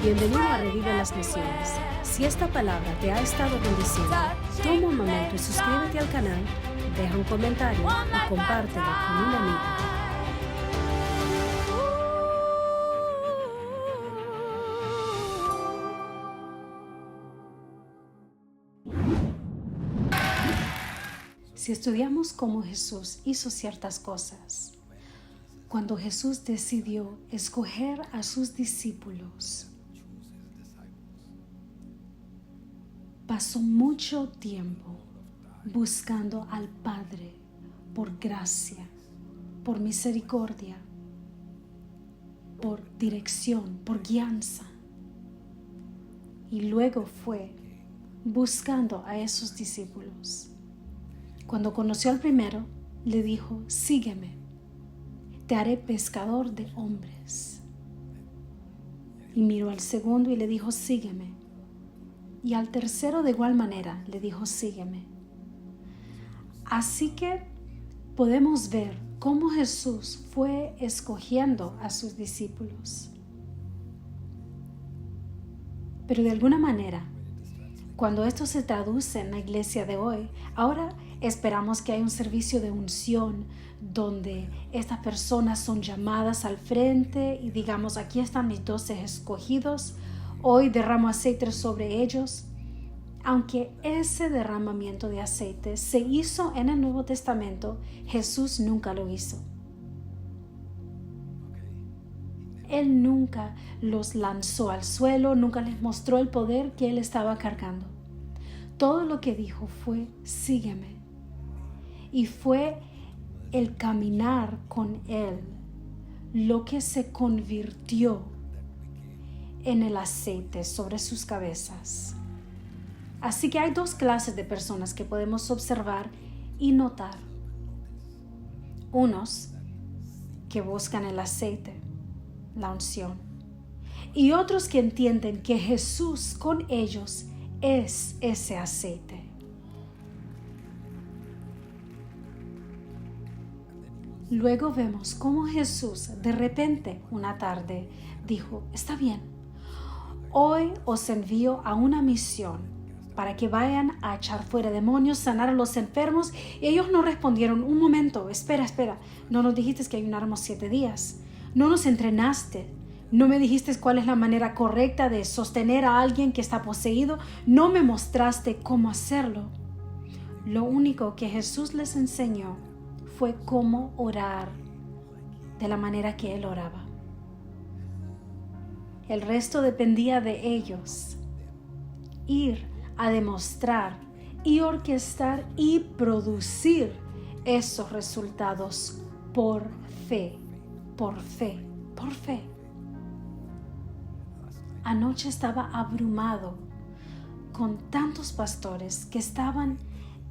Bienvenido a Revive las Naciones. Si esta palabra te ha estado bendiciendo, toma un momento y suscríbete al canal, deja un comentario y compártelo con un amigo. Si estudiamos cómo Jesús hizo ciertas cosas, cuando Jesús decidió escoger a sus discípulos, pasó mucho tiempo buscando al Padre por gracia, por misericordia, por dirección, por guianza. Y luego fue buscando a esos discípulos. Cuando conoció al primero, le dijo: sígueme, te haré pescador de hombres. Y miró al segundo y le dijo: sígueme. Y al tercero de igual manera le dijo: sígueme. Así que podemos ver cómo Jesús fue escogiendo a sus discípulos. Pero de alguna manera, cuando esto se traduce en la iglesia de hoy, ahora esperamos que haya un servicio de unción donde estas personas son llamadas al frente y digamos: aquí están mis 12 escogidos, hoy derramo aceite sobre ellos. Aunque ese derramamiento de aceite se hizo en el Nuevo Testamento, Jesús nunca lo hizo. Él nunca los lanzó al suelo, nunca les mostró el poder que él estaba cargando. Todo lo que dijo fue: sígueme. Y fue el caminar con él lo que se convirtió en el aceite sobre sus cabezas. Así que hay dos clases de personas que podemos observar y notar. Unos que buscan el aceite, la unción, y otros que entienden que Jesús con ellos es ese aceite. Luego vemos cómo Jesús de repente una tarde dijo: está bien, hoy os envío a una misión para que vayan a echar fuera demonios, sanar a los enfermos. Y ellos no respondieron: un momento, espera, no nos dijiste que ayunáramos 7 días, no nos entrenaste, no me dijiste cuál es la manera correcta de sostener a alguien que está poseído, no me mostraste cómo hacerlo. Lo único que Jesús les enseñó fue cómo orar de la manera que él oraba. El resto dependía de ellos ir a demostrar y orquestar y producir esos resultados por fe. Anoche estaba abrumado con tantos pastores que estaban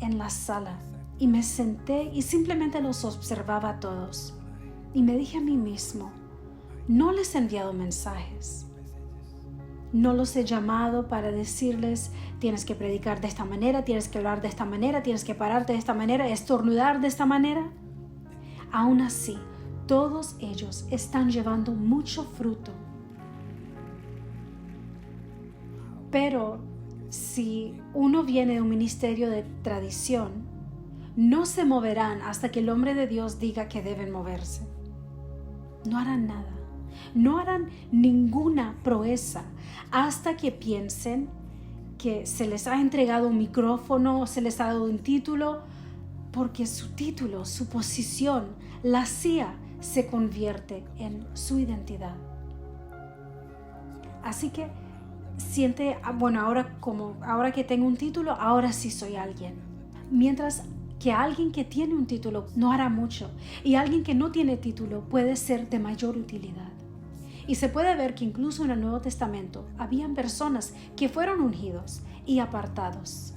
en la sala y me senté y simplemente los observaba a todos y me dije a mí mismo: no les he enviado mensajes. No los he llamado para decirles: tienes que predicar de esta manera, tienes que hablar de esta manera, tienes que pararte de esta manera, estornudar de esta manera. Aún así, todos ellos están llevando mucho fruto. Pero si uno viene de un ministerio de tradición, no se moverán hasta que el hombre de Dios diga que deben moverse. No harán nada. No harán ninguna proeza hasta que piensen que se les ha entregado un micrófono o se les ha dado un título, porque su título, su posición, la CIA se convierte en su identidad. Así que siente: bueno, ahora que tengo un título, ahora sí soy alguien. Mientras que alguien que tiene un título no hará mucho, y alguien que no tiene título puede ser de mayor utilidad. Y se puede ver que incluso en el Nuevo Testamento habían personas que fueron ungidos y apartados.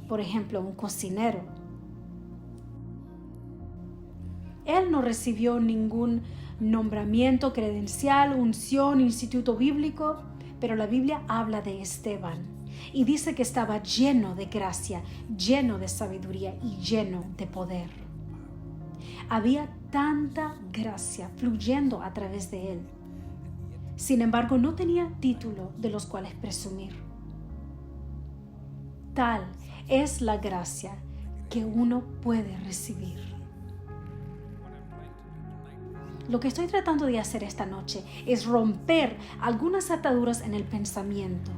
Por ejemplo, un cocinero. Él no recibió ningún nombramiento, credencial, unción, instituto bíblico, pero la Biblia habla de Esteban y dice que estaba lleno de gracia, lleno de sabiduría y lleno de poder. Había tanta gracia fluyendo a través de él. Sin embargo, no tenía título de los cuales presumir. Tal es la gracia que uno puede recibir. Lo que estoy tratando de hacer esta noche es romper algunas ataduras en el pensamiento.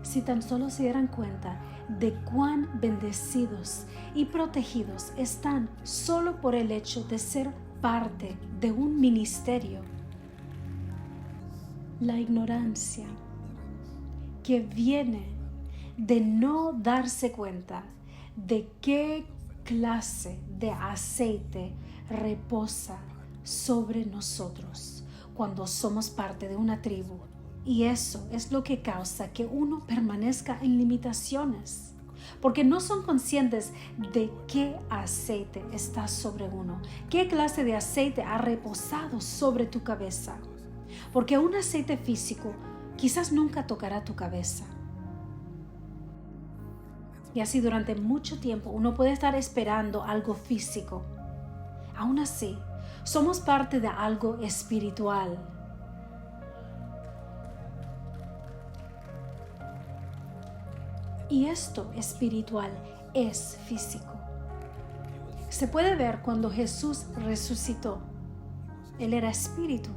Si tan solo se dieran cuenta de cuán bendecidos y protegidos están solo por el hecho de ser parte de un ministerio. La ignorancia que viene de no darse cuenta de qué clase de aceite reposa sobre nosotros cuando somos parte de una tribu. Y eso es lo que causa que uno permanezca en limitaciones, porque no son conscientes de qué aceite está sobre uno, qué clase de aceite ha reposado sobre tu cabeza. Porque un aceite físico quizás nunca tocará tu cabeza. Y así durante mucho tiempo uno puede estar esperando algo físico. Aún así, somos parte de algo espiritual. Y esto espiritual es físico. Se puede ver cuando Jesús resucitó. Él era espíritu.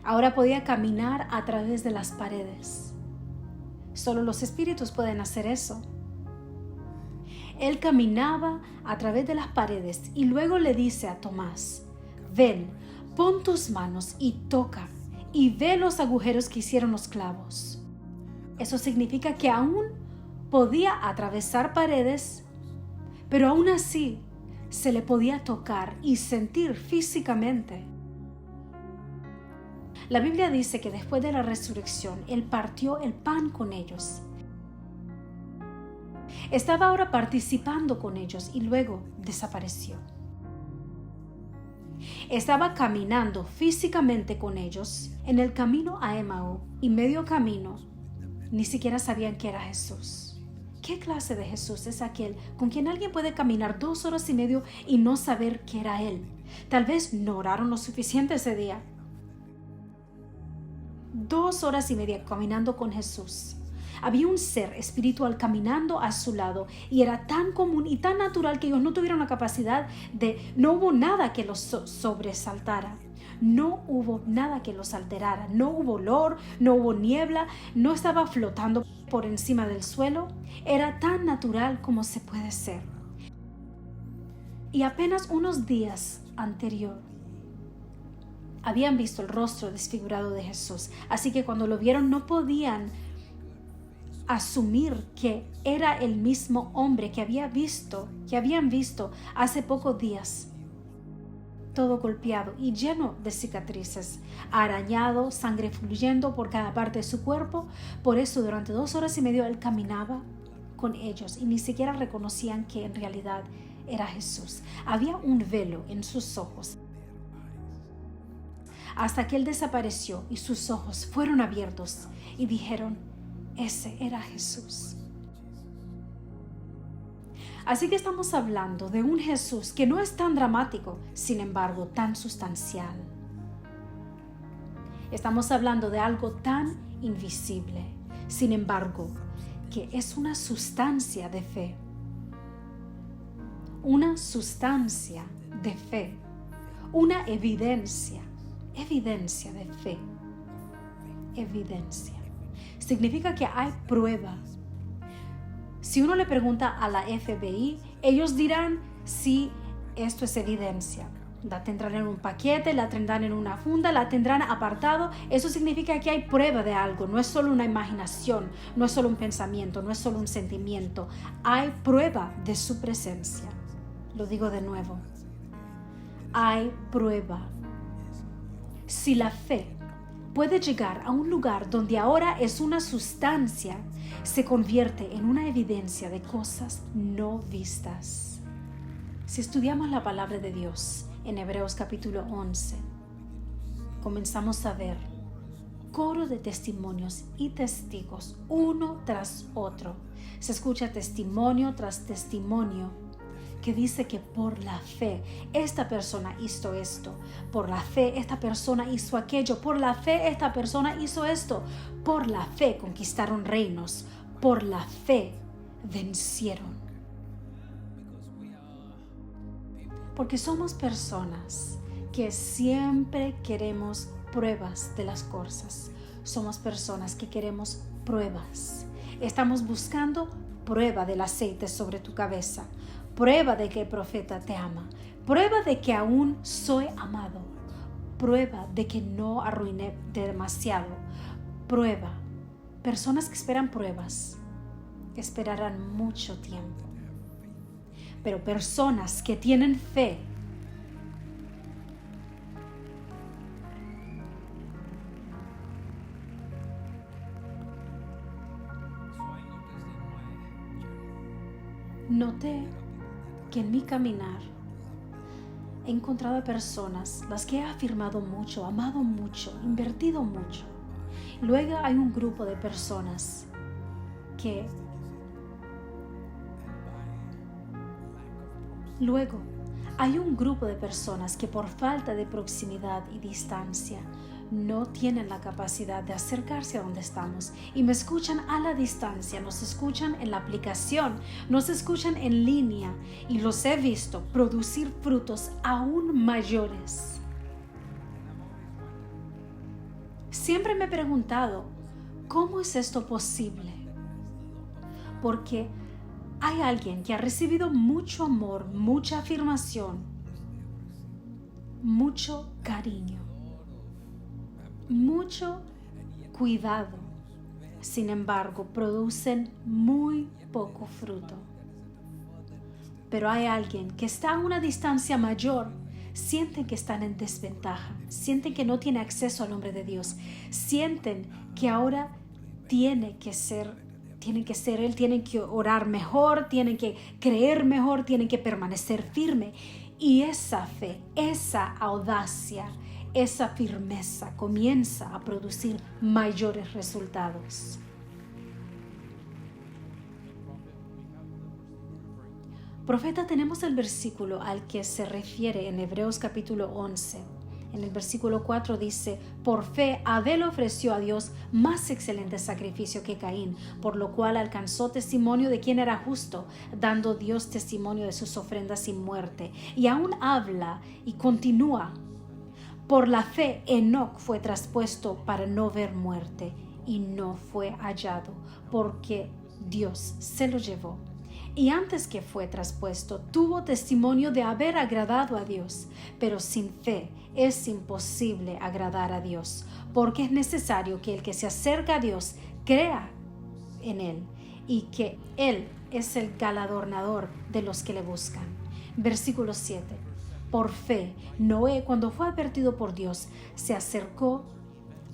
Ahora podía caminar a través de las paredes. Solo los espíritus pueden hacer eso. Él caminaba a través de las paredes y luego le dice a Tomás: ven, pon tus manos y toca y ve los agujeros que hicieron los clavos. Eso significa que aún podía atravesar paredes, pero aún así se le podía tocar y sentir físicamente. La Biblia dice que después de la resurrección, Él partió el pan con ellos. Estaba ahora participando con ellos y luego desapareció. Estaba caminando físicamente con ellos en el camino a Emaú y medio camino ni siquiera sabían que era Jesús. ¿Qué clase de Jesús es aquel con quien alguien puede caminar 2 horas y media y no saber que era Él? Tal vez no oraron lo suficiente ese día. 2 horas y media caminando con Jesús. Había un ser espiritual caminando a su lado y era tan común y tan natural que ellos no tuvieron la capacidad no hubo nada que los sobresaltara. No hubo nada que los alterara. No hubo olor, no hubo niebla, no estaba flotando por encima del suelo. Era tan natural como se puede ser. Y apenas unos días anterior habían visto el rostro desfigurado de Jesús. Así que cuando lo vieron no podían asumir que era el mismo hombre que habían visto hace pocos días. Todo golpeado y lleno de cicatrices, arañado, sangre fluyendo por cada parte de su cuerpo. Por eso durante 2 horas y media Él caminaba con ellos y ni siquiera reconocían que en realidad era Jesús. Había un velo en sus ojos hasta que Él desapareció y sus ojos fueron abiertos y dijeron: ese era Jesús. Así que estamos hablando de un Jesús que no es tan dramático, sin embargo tan sustancial. Estamos hablando de algo tan invisible, sin embargo, que es una sustancia de fe. Una sustancia de fe. Una evidencia de fe. Evidencia. Significa que hay prueba. Si uno le pregunta a la FBI, ellos dirán si esto es evidencia. La tendrán en un paquete, la tendrán en una funda, la tendrán apartado. Eso significa que hay prueba de algo. No es solo una imaginación, no es solo un pensamiento, no es solo un sentimiento. Hay prueba de su presencia. Lo digo de nuevo. Hay prueba. Si la fe puede llegar a un lugar donde ahora es una sustancia, se convierte en una evidencia de cosas no vistas. Si estudiamos la palabra de Dios en Hebreos capítulo 11, comenzamos a ver coro de testimonios y testigos uno tras otro. Se escucha testimonio tras testimonio que dice que por la fe esta persona hizo esto, por la fe esta persona hizo aquello, por la fe esta persona hizo esto, por la fe conquistaron reinos, por la fe vencieron. Porque somos personas que siempre queremos pruebas de las cosas. Somos personas que queremos pruebas. Estamos buscando prueba del aceite sobre tu cabeza, prueba de que el profeta te ama, prueba de que aún soy amado, prueba de que no arruiné demasiado, prueba. Personas que esperan pruebas esperarán mucho tiempo, pero personas que tienen fe noté que en mi caminar he encontrado a personas las que he afirmado mucho, amado mucho, invertido mucho. Luego hay un grupo de personas que por falta de proximidad y distancia no tienen la capacidad de acercarse a donde estamos y me escuchan a la distancia, nos escuchan en la aplicación, nos escuchan en línea y los he visto producir frutos aún mayores. Siempre me he preguntado, ¿cómo es esto posible? Porque hay alguien que ha recibido mucho amor, mucha afirmación, mucho cariño, mucho cuidado. Sin embargo, producen muy poco fruto. Pero hay alguien que está a una distancia mayor, sienten que están en desventaja, sienten que no tiene acceso al nombre de Dios, sienten que ahora tienen que ser Él, tienen que orar mejor, tienen que creer mejor, tienen que permanecer firme. Y esa fe, esa audacia, esa firmeza comienza a producir mayores resultados. Profeta, tenemos el versículo al que se refiere en Hebreos capítulo 11. En el versículo 4 dice, por fe Abel ofreció a Dios más excelente sacrificio que Caín, por lo cual alcanzó testimonio de quién era justo, dando Dios testimonio de sus ofrendas sin muerte. Y aún habla y continúa. Por la fe Enoc fue traspuesto para no ver muerte y no fue hallado, porque Dios se lo llevó. Y antes que fue traspuesto, tuvo testimonio de haber agradado a Dios, pero sin fe es imposible agradar a Dios, porque es necesario que el que se acerca a Dios crea en Él y que Él es el galardonador de los que le buscan. Versículo 7. Por fe, Noé, cuando fue advertido por Dios, se acercó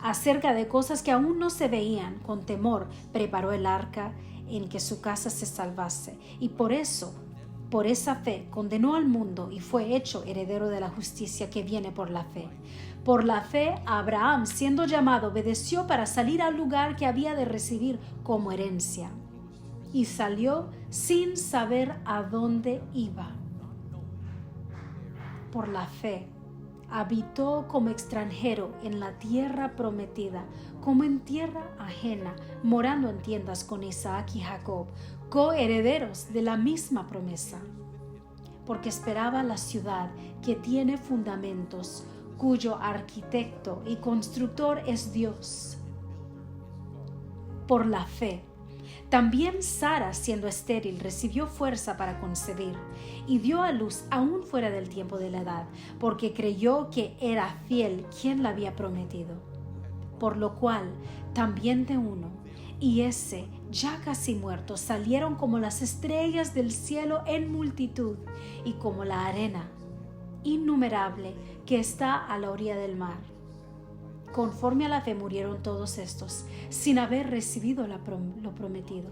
acerca de cosas que aún no se veían. Con temor, preparó el arca en que su casa se salvase. Y por esa fe, condenó al mundo y fue hecho heredero de la justicia que viene por la fe. Por la fe, Abraham, siendo llamado, obedeció para salir al lugar que había de recibir como herencia. Y salió sin saber a dónde iba. Por la fe, habitó como extranjero en la tierra prometida, como en tierra ajena, morando en tiendas con Isaac y Jacob, coherederos de la misma promesa, porque esperaba la ciudad que tiene fundamentos, cuyo arquitecto y constructor es Dios. Por la fe, también Sara, siendo estéril, recibió fuerza para concebir y dio a luz aún fuera del tiempo de la edad, porque creyó que era fiel quien la había prometido. Por lo cual, también de uno, y ese ya casi muerto, salieron como las estrellas del cielo en multitud y como la arena innumerable que está a la orilla del mar. Conforme a la fe murieron todos estos, sin haber recibido lo prometido,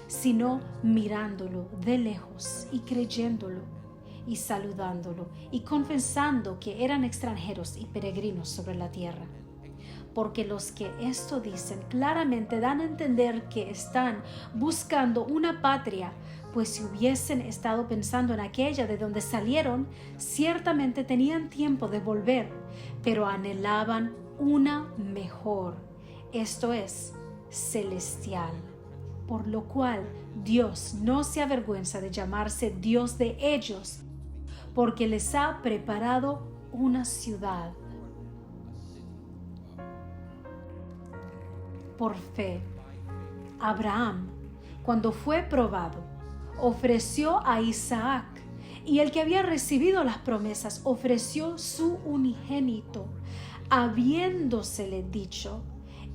sino mirándolo de lejos y creyéndolo y saludándolo y confesando que eran extranjeros y peregrinos sobre la tierra. Porque los que esto dicen claramente dan a entender que están buscando una patria pues si hubiesen estado pensando en aquella de donde salieron, ciertamente tenían tiempo de volver, pero anhelaban una mejor, esto es, celestial. Por lo cual Dios no se avergüenza de llamarse Dios de ellos, porque les ha preparado una ciudad. Por fe, Abraham, cuando fue probado, ofreció a Isaac, y el que había recibido las promesas ofreció su unigénito, habiéndosele dicho: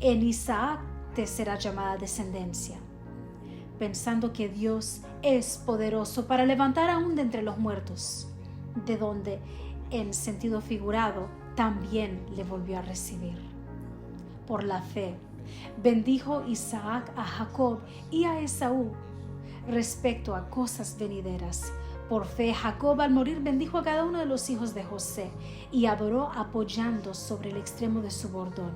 en Isaac te será llamada descendencia, pensando que Dios es poderoso para levantar aún de entre los muertos, de donde, en sentido figurado, también le volvió a recibir. Por la fe, bendijo Isaac a Jacob y a Esaú respecto a cosas venideras. Por fe, Jacob al morir bendijo a cada uno de los hijos de José y adoró apoyando sobre el extremo de su bordón.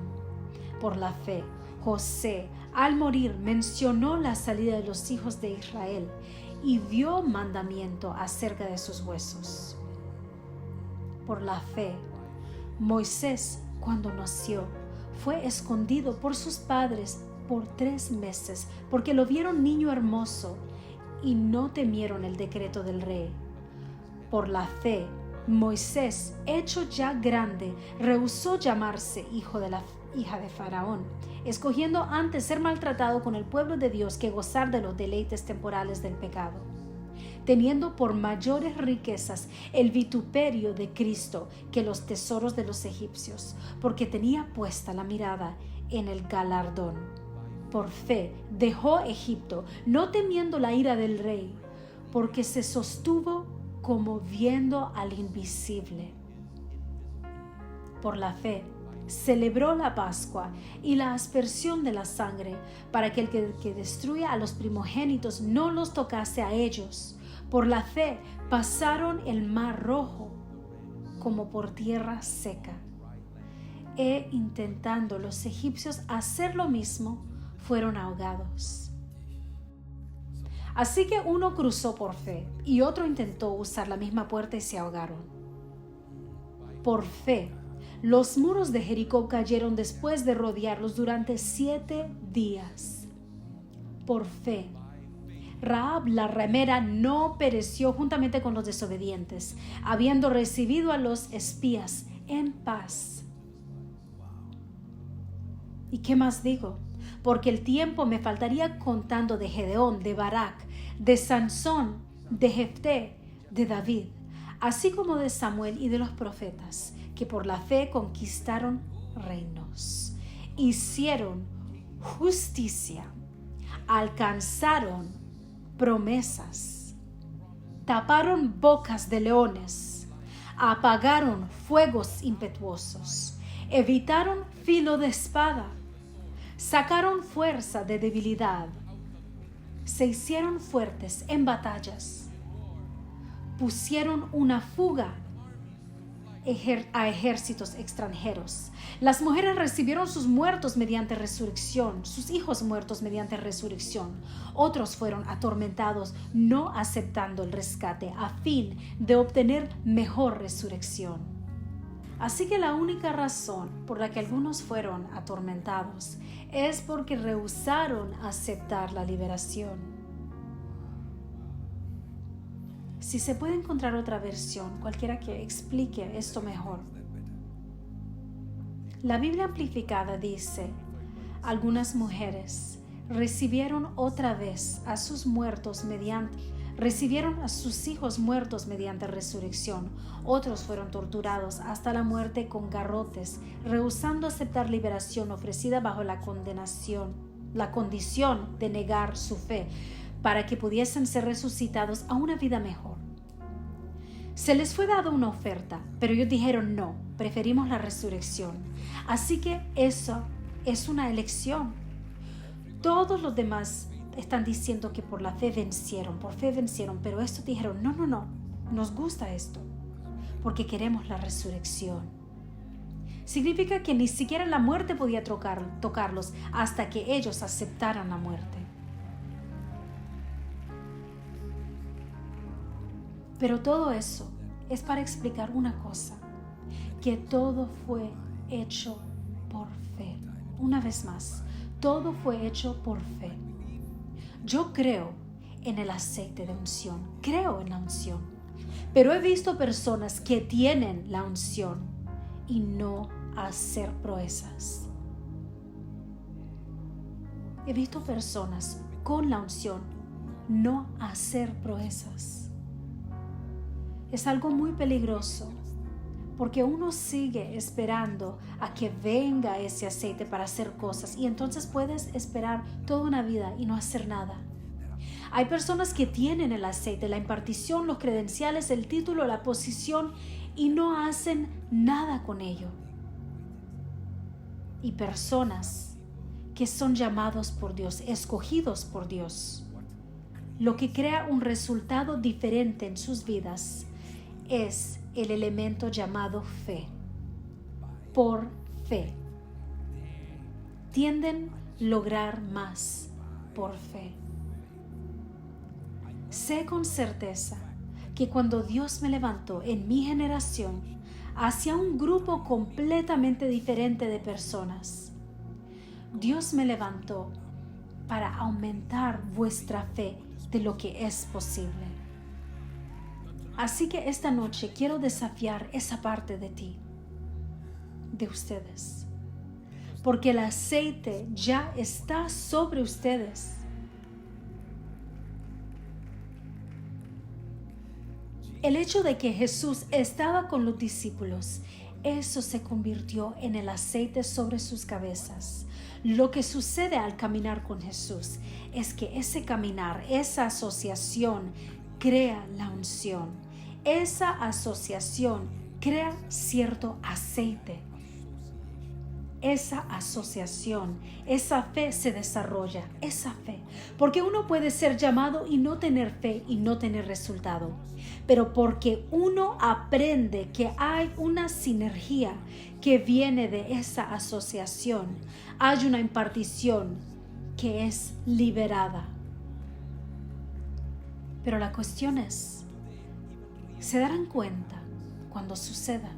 Por la fe, José al morir mencionó la salida de los hijos de Israel y dio mandamiento acerca de sus huesos. Por la fe, Moisés, cuando nació, fue escondido por sus padres por 3 meses, porque lo vieron niño hermoso y no temieron el decreto del rey. Por la fe, Moisés, hecho ya grande, rehusó llamarse hijo de la hija de Faraón, escogiendo antes ser maltratado con el pueblo de Dios que gozar de los deleites temporales del pecado, teniendo por mayores riquezas el vituperio de Cristo que los tesoros de los egipcios, porque tenía puesta la mirada en el galardón. Por fe dejó Egipto, no temiendo la ira del rey, porque se sostuvo como viendo al invisible. Por la fe celebró la Pascua y la aspersión de la sangre, para que el que destruya a los primogénitos no los tocase a ellos. Por la fe pasaron el mar rojo como por tierra seca. E intentando los egipcios hacer lo mismo, fueron ahogados. Así que uno cruzó por fe y otro intentó usar la misma puerta y se ahogaron. Por fe, los muros de Jericó cayeron después de rodearlos durante 7 días. Por fe, Rahab la ramera no pereció juntamente con los desobedientes, habiendo recibido a los espías en paz. ¿Y qué más digo? Porque el tiempo me faltaría contando de Gedeón, de Barak, de Sansón, de Jefté, de David, así como de Samuel y de los profetas, que por la fe conquistaron reinos, hicieron justicia, alcanzaron promesas, taparon bocas de leones, apagaron fuegos impetuosos, evitaron filo de espada, sacaron fuerza de debilidad, se hicieron fuertes en batallas, pusieron una fuga a ejércitos extranjeros. Las mujeres recibieron sus muertos mediante resurrección, sus hijos muertos mediante resurrección. Otros fueron atormentados, no aceptando el rescate, a fin de obtener mejor resurrección. Así que la única razón por la que algunos fueron atormentados es porque rehusaron aceptar la liberación. Si se puede encontrar otra versión, cualquiera que explique esto mejor. La Biblia amplificada dice: algunas mujeres recibieron otra vez a sus hijos muertos mediante resurrección. Otros fueron torturados hasta la muerte con garrotes, rehusando aceptar liberación ofrecida bajo la condición de negar su fe, para que pudiesen ser resucitados a una vida mejor. Se les fue dada una oferta, pero ellos dijeron no, preferimos la resurrección. Así que eso es una elección. Todos los demás están diciendo que por fe vencieron, pero estos dijeron no, nos gusta esto, porque queremos la resurrección. Significa que ni siquiera la muerte podía tocarlos hasta que ellos aceptaran la muerte. Pero todo eso es para explicar una cosa, que todo fue hecho por fe. Una vez más, todo fue hecho por fe. Yo creo en el aceite de unción, creo en la unción, pero he visto personas que tienen la unción y no hacer proezas. He visto personas con la unción no hacer proezas. Es algo muy peligroso porque uno sigue esperando a que venga ese aceite para hacer cosas y entonces puedes esperar toda una vida y no hacer nada. Hay personas que tienen el aceite, la impartición, los credenciales, el título, la posición y no hacen nada con ello. Y personas que son llamados por Dios, escogidos por Dios. Lo que crea un resultado diferente en sus vidas es el elemento llamado fe. Por fe. Tienden a lograr más por fe. Sé con certeza que cuando Dios me levantó en mi generación hacia un grupo completamente diferente de personas, Dios me levantó para aumentar vuestra fe de lo que es posible. Así que esta noche quiero desafiar esa parte de ti, de ustedes, porque el aceite ya está sobre ustedes. El hecho de que Jesús estaba con los discípulos, eso se convirtió en el aceite sobre sus cabezas. Lo que sucede al caminar con Jesús es que ese caminar, esa asociación, crea la unción. Esa asociación crea cierto aceite. Esa asociación, esa fe se desarrolla, esa fe. Porque uno puede ser llamado y no tener fe y no tener resultado. Pero porque uno aprende que hay una sinergia que viene de esa asociación, hay una impartición que es liberada. Pero la cuestión es, ¿se darán cuenta cuando suceda?